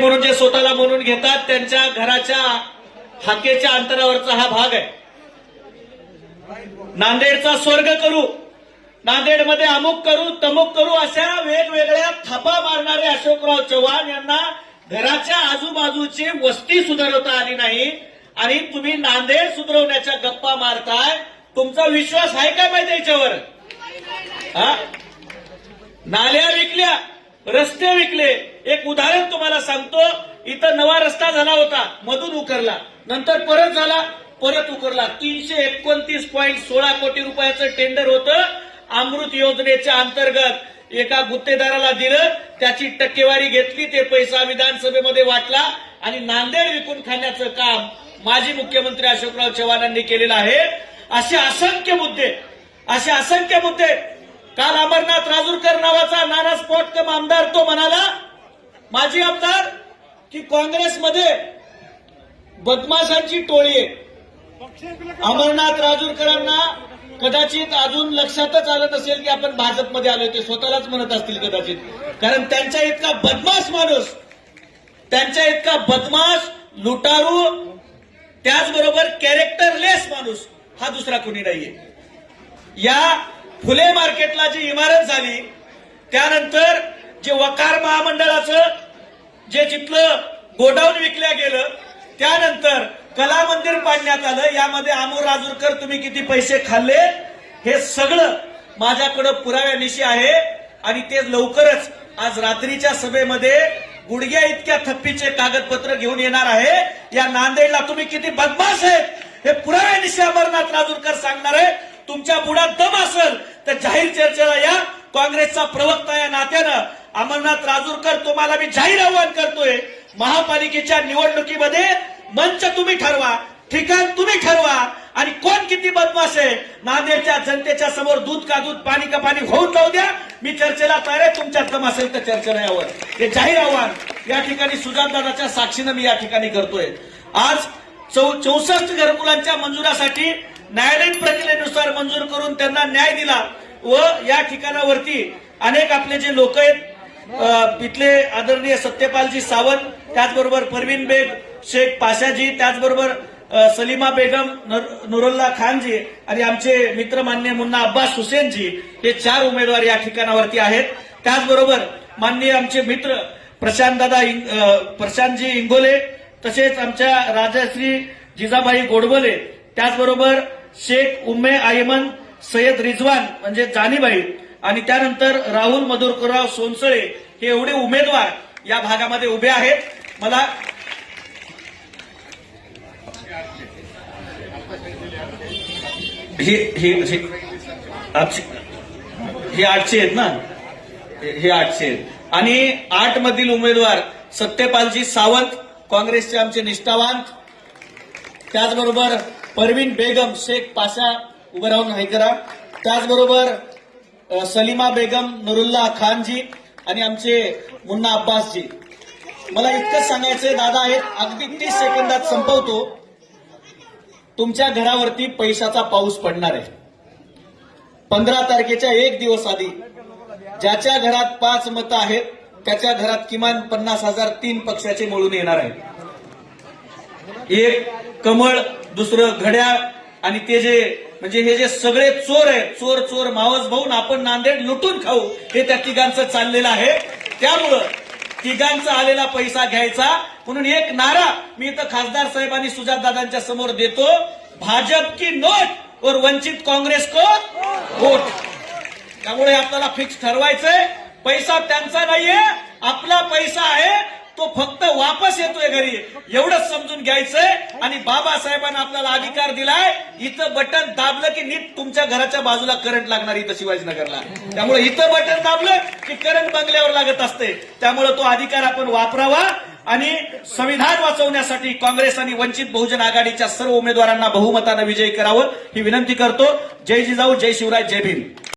म्हणून जे स्वतःला म्हणून घेतात त्यांच्या घराच्या हाकेच्या अंतरावरचा हा भाग आहे. नांदेडचा स्वर्ग करू, नांदेडमध्ये अमुक करू तमुक करू अशा वेगवेगळ्या थापा मारणारे अशोकराव चव्हाण यांना घराच्या आजूबाजूची वस्ती सुधारवता आली नाही आणि तुम्ही नांदेड सुधारवण्याच्या गप्पा मारताय. तुमचा विश्वास आहे काय माहिती याच्यावर? नाल्या विकल्या, रस्ते विकले. एक उदाहरण तुम्हाला सांगतो. इथं नवा रस्ता झाला होता, मधून उकरला, नंतर परत झाला, परत उकरला. 329.16 कोटी रुपयाचं टेंडर होतं. अमृत योजनेच्या अंतर्गत एका गुत्तेदाराला दिलं, त्याची टक्केवारी घेतली, ते पैसा विधानसभेमध्ये वाटला आणि नांदेड विकून खाण्याचं काम माजी मुख्यमंत्री अशोकराव चव्हाणांनी केलेलं आहे. असे असंख्य मुद्दे. काल अमरनाथ राजूरकर नावाचा नाना स्पॉटकम आमदार तो म्हणाला, माजी आमदार, की काँग्रेसमध्ये बदमाशांची टोळी आहे. अमरनाथ राजूरकरांना कदाचित अजून लक्षातच आलं नसेल की आपण भाजपमध्ये आलोय. ते स्वतःलाच म्हणत असतील कदाचित, कारण त्यांच्या इतका बदमाश, लुटारू, त्याचबरोबर कॅरेक्टरलेस माणूस हा दुसरा कोणी नाहीये. या फुले मार्केटला जी इमारत झाली, त्यानंतर जे वकार महामंडळाचं जे जिथलं गोडाऊन विकल्या गेलं, त्यानंतर कला मंदिर पाडण्यात आलं. यामध्ये अमोल राजूरकर तुम्ही किती पैसे खाल्ले हे सगळं माझ्याकडे पुराव्यानिशी आहे आणि ते लवकरच आज रात्रीच्या सभेमध्ये गुडघ्या इतक्या थप्पीचे कागदपत्र घेऊन येणार आहे. या नांदेडला तुम्ही किती बदमाश आहेत हे पुराव्यानिशी अमरनाथ राजूरकर सांगणार आहे. तुमच्या बुडात दम असेल तर जाहीर चर्चेला या. काँग्रेसचा प्रवक्ता या नात्यानं अमरनाथ राजूरकर तुम्हाला मी जाहीर आवाहन करतोय, महापालिकेच्या निवडणुकीमध्ये मंच तुम्ही ठरवा, ठिकाण तुम्ही ठरवा आणि कोण किती बदमाश आहे नांदेडच्या जनतेच्या समोर दूध का दूध पाणी का पाणी होऊन जाऊ द्या. मी चर्चेला तयार आहे. तुमच्यात दम असेल तर चर्चेला यावर. हे जाहीर आव्हान या ठिकाणी सुजातदादाच्या साक्षीनं मी या ठिकाणी करतोय. आज 64 घरकुलांच्या मंजुरासाठी न्यायालयीन प्रक्रियेनुसार मंजूर करून त्यांना न्याय दिला व या ठिकाणावरती अनेक आपले जे लोक आहेत, इथले आदरणीय सत्यपालजी सावंत, त्याचबरोबर परवीन बेग शेख पाशाजी, त्याचबरोबर सलीमा बेगम, नुरुल्ला खानजी आणि आमचे मित्र मान्य मुन्ना अब्बास हुसेनजी, हे 4 उमेदवार या ठिकाणावरती आहेत. त्याचबरोबर माननीय आमचे मित्र प्रशांतजी इंगोले, तसेच आमच्या राजश्री जिजाबाई गोडबोले, त्याचबरोबर शेख उम्मे आयमन, सय्यद रिजवान म्हणजे जानीबाई आणि त्यानंतर राहुल मधुरकरराव सोनसळे, हे एवढे उमेदवार या भागामध्ये उभे आहेत. मला हे 800 आहेत ना, हे 800 आहेत. आणि 8 मधील उमेदवार सत्यपालजी सावंत, काँग्रेसचे आमचे निष्ठावान, त्याचबरोबर परवीन बेगम शेख पाशा, उभं राहून हे करा, त्याचबरोबर सलीमा बेगम, नुरुल्ला खानजी आणि आमचे मुन्ना अब्बासजी. मला इतकंच सांगायचंय दादा, आहेत अगदी 30 सेकंदात संपवतो. तुमच्या घरावरती पैशाचा पाऊस पडणार आहे. 15 तारखेच्या 1 दिवस आधी ज्याच्या घरात 5 मतं आहेत त्याच्या घरात किमान 50,000 3 पक्षाचे मिळून येणार आहेत. एक कमळ, दुसरं घड्याळ आणि ते जे म्हणजे हे जे सगळे चोर आहेत, चोर मावस भाऊन आपण नांदेड लुटून खाऊ, हे त्या तिघांचं चाललेलं आहे. त्यामुळं तिघांचा आलेला पैसा घ्यायचा म्हणून एक नारा मी इथं खासदार साहेबांनी सुजातदादांच्या समोर देतो, भाजप की नोट और वंचित काँग्रेस को वोट. त्यामुळे आपल्याला फिक्स ठरवायचंय, पैसा त्यांचा नाहीये, आपला पैसा आहे, तो फक्त वापस येतोय घरी, एवढंच समजून घ्यायचंय. आणि बाबासाहेबांना आपल्याला अधिकार दिलाय, इथं बटन दाबलं की नीट तुमच्या घराच्या बाजूला करंट लागणार इथं शिवाजीनगरला. त्यामुळे इथं बटन दाबलं की करंट बंगल्यावर लागत असते. त्यामुळे तो अधिकार आपण वापरावा आणि संविधान वाचवण्यासाठी काँग्रेस आणि वंचित बहुजन आघाडीच्या सर्व उमेदवारांना बहुमतानं विजयी करावं ही विनंती करतो. जय जिजाऊ, जय शिवराय, जय भीम.